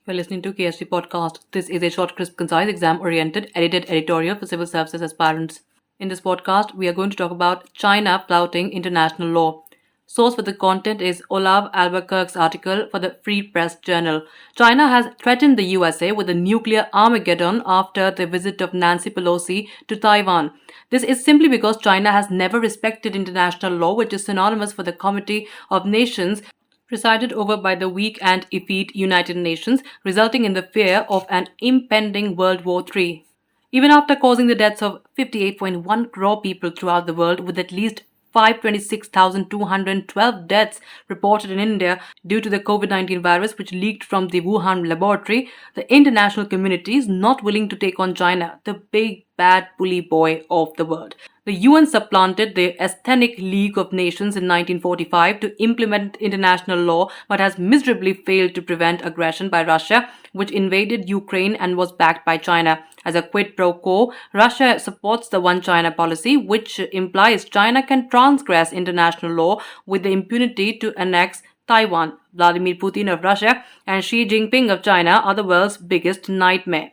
You're listening to KSG Podcast. This is a short, crisp, concise, exam-oriented, edited editorial for civil services aspirants. In this podcast, we are going to talk about China flouting international law. Source for the content is Olav Albuquerque's article for the Free Press Journal. China has threatened the USA with a nuclear Armageddon after the visit of Nancy Pelosi to Taiwan. This is simply because China has never respected international law, which is synonymous for the Comity of Nations, presided over by the weak and effete United Nations, resulting in the fear of an impending World War III. Even after causing the deaths of 58.1 crore people throughout the world, with at least 526,212 deaths reported in India due to the COVID-19 virus which leaked from the Wuhan laboratory, the international community is not willing to take on China, the big bad bully boy of the world. The UN supplanted the Ethnic League of Nations in 1945 to implement international law, but has miserably failed to prevent aggression by Russia, which invaded Ukraine and was backed by China. As a quid pro quo, Russia supports the One China policy, which implies China can transgress international law with the impunity to annex Taiwan. Vladimir Putin of Russia and Xi Jinping of China are the world's biggest nightmare.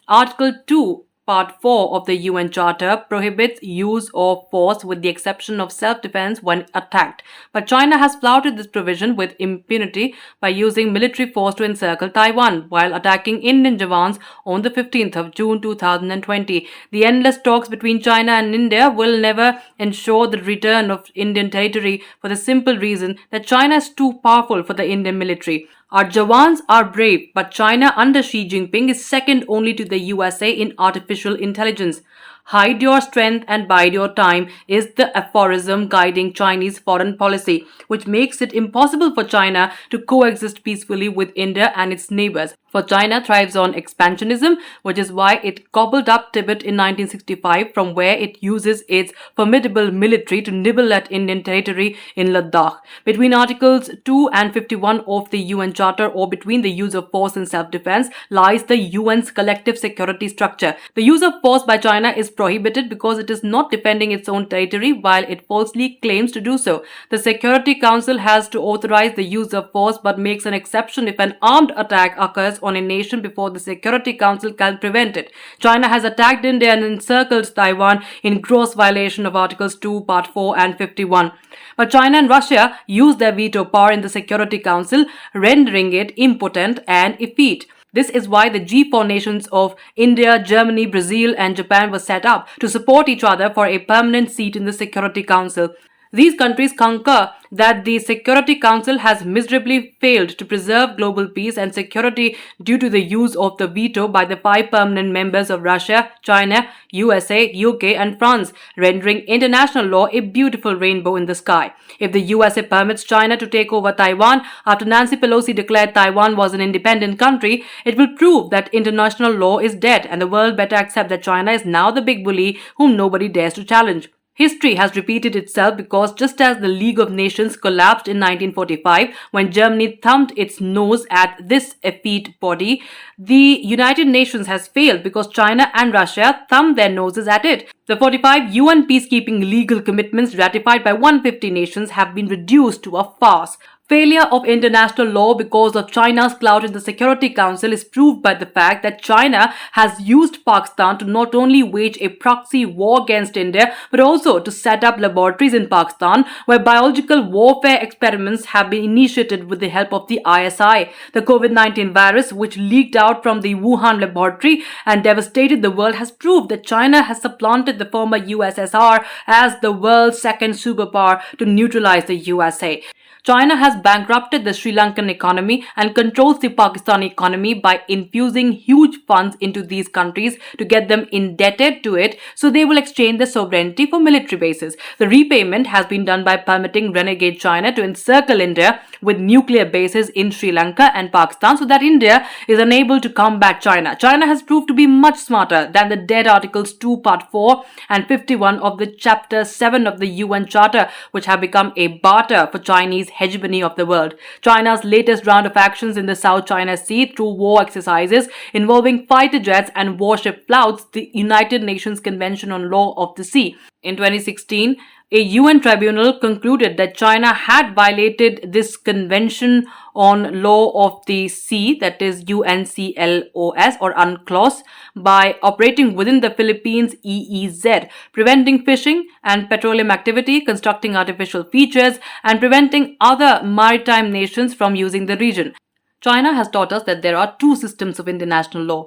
Article 2, Part 4 of the UN Charter prohibits use of force with the exception of self-defense when attacked. But China has flouted this provision with impunity by using military force to encircle Taiwan while attacking Indian Jawans on the 15th of June 2020. The endless talks between China and India will never ensure the return of Indian territory for the simple reason that China is too powerful for the Indian military. Our Jawans are brave, but China under Xi Jinping is second only to the USA in artificial intelligence. Hide your strength and bide your time is the aphorism guiding Chinese foreign policy, which makes it impossible for China to coexist peacefully with India and its neighbors. For China thrives on expansionism, which is why it gobbled up Tibet in 1965, from where it uses its formidable military to nibble at Indian territory in Ladakh. Between Articles 2 and 51 of the UN Charter, or between the use of force and self-defense, lies the UN's collective security structure. The use of force by China is prohibited because it is not defending its own territory while it falsely claims to do so. The Security Council has to authorize the use of force but makes an exception if an armed attack occurs on a nation before the Security Council can prevent it. China has attacked India and encircled Taiwan in gross violation of Articles 2, Part 4 and 51. But China and Russia use their veto power in the Security Council, rendering it impotent and effete. This is why the G4 nations of India, Germany, Brazil and Japan were set up to support each other for a permanent seat in the Security Council. These countries concur that the Security Council has miserably failed to preserve global peace and security due to the use of the veto by the 5 permanent members of Russia, China, USA, UK and France, rendering international law a beautiful rainbow in the sky. If the USA permits China to take over Taiwan after Nancy Pelosi declared Taiwan was an independent country, it will prove that international law is dead and the world better accept that China is now the big bully whom nobody dares to challenge. History has repeated itself because just as the League of Nations collapsed in 1945 when Germany thumped its nose at this effete body, the United Nations has failed because China and Russia thumbed their noses at it. The 45 UN peacekeeping legal commitments ratified by 150 nations have been reduced to a farce. Failure of international law because of China's clout in the Security Council is proved by the fact that China has used Pakistan to not only wage a proxy war against India but also to set up laboratories in Pakistan where biological warfare experiments have been initiated with the help of the ISI. The COVID-19 virus, which leaked out from the Wuhan laboratory and devastated the world, has proved that China has supplanted the former USSR as the world's second superpower to neutralize the USA. China has bankrupted the Sri Lankan economy and controls the Pakistani economy by infusing huge funds into these countries to get them indebted to it so they will exchange their sovereignty for military bases. The repayment has been done by permitting renegade China to encircle India with nuclear bases in Sri Lanka and Pakistan so that India is unable to combat China. China has proved to be much smarter than the dead Articles 2, Part 4 and 51 of the Chapter 7 of the UN Charter, which have become a barter for Chinese hegemony of the world. China's latest round of actions in the South China Sea through war exercises involving fighter jets and warship flouts the United Nations Convention on Law of the Sea. In 2016, a UN tribunal concluded that China had violated this Convention on Law of the Sea, that is UNCLOS or UNCLOS, by operating within the Philippines EEZ, preventing fishing and petroleum activity, constructing artificial features, and preventing other maritime nations from using the region. China has taught us that there are two systems of international law: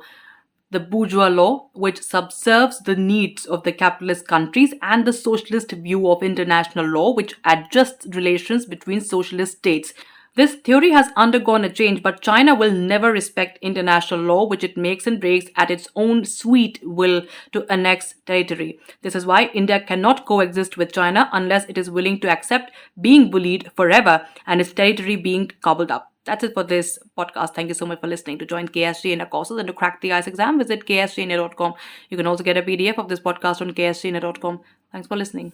the bourgeois law, which subserves the needs of the capitalist countries, and the socialist view of international law, which adjusts relations between socialist states. This theory has undergone a change, but China will never respect international law, which it makes and breaks at its own sweet will to annex territory. This is why India cannot coexist with China unless it is willing to accept being bullied forever and its territory being gobbled up. That's it for this podcast. Thank you so much for listening. To join KSG in our courses and to crack the ICE exam, visit ksgindia.com. You can also get a PDF of this podcast on ksgindia.com. Thanks for listening.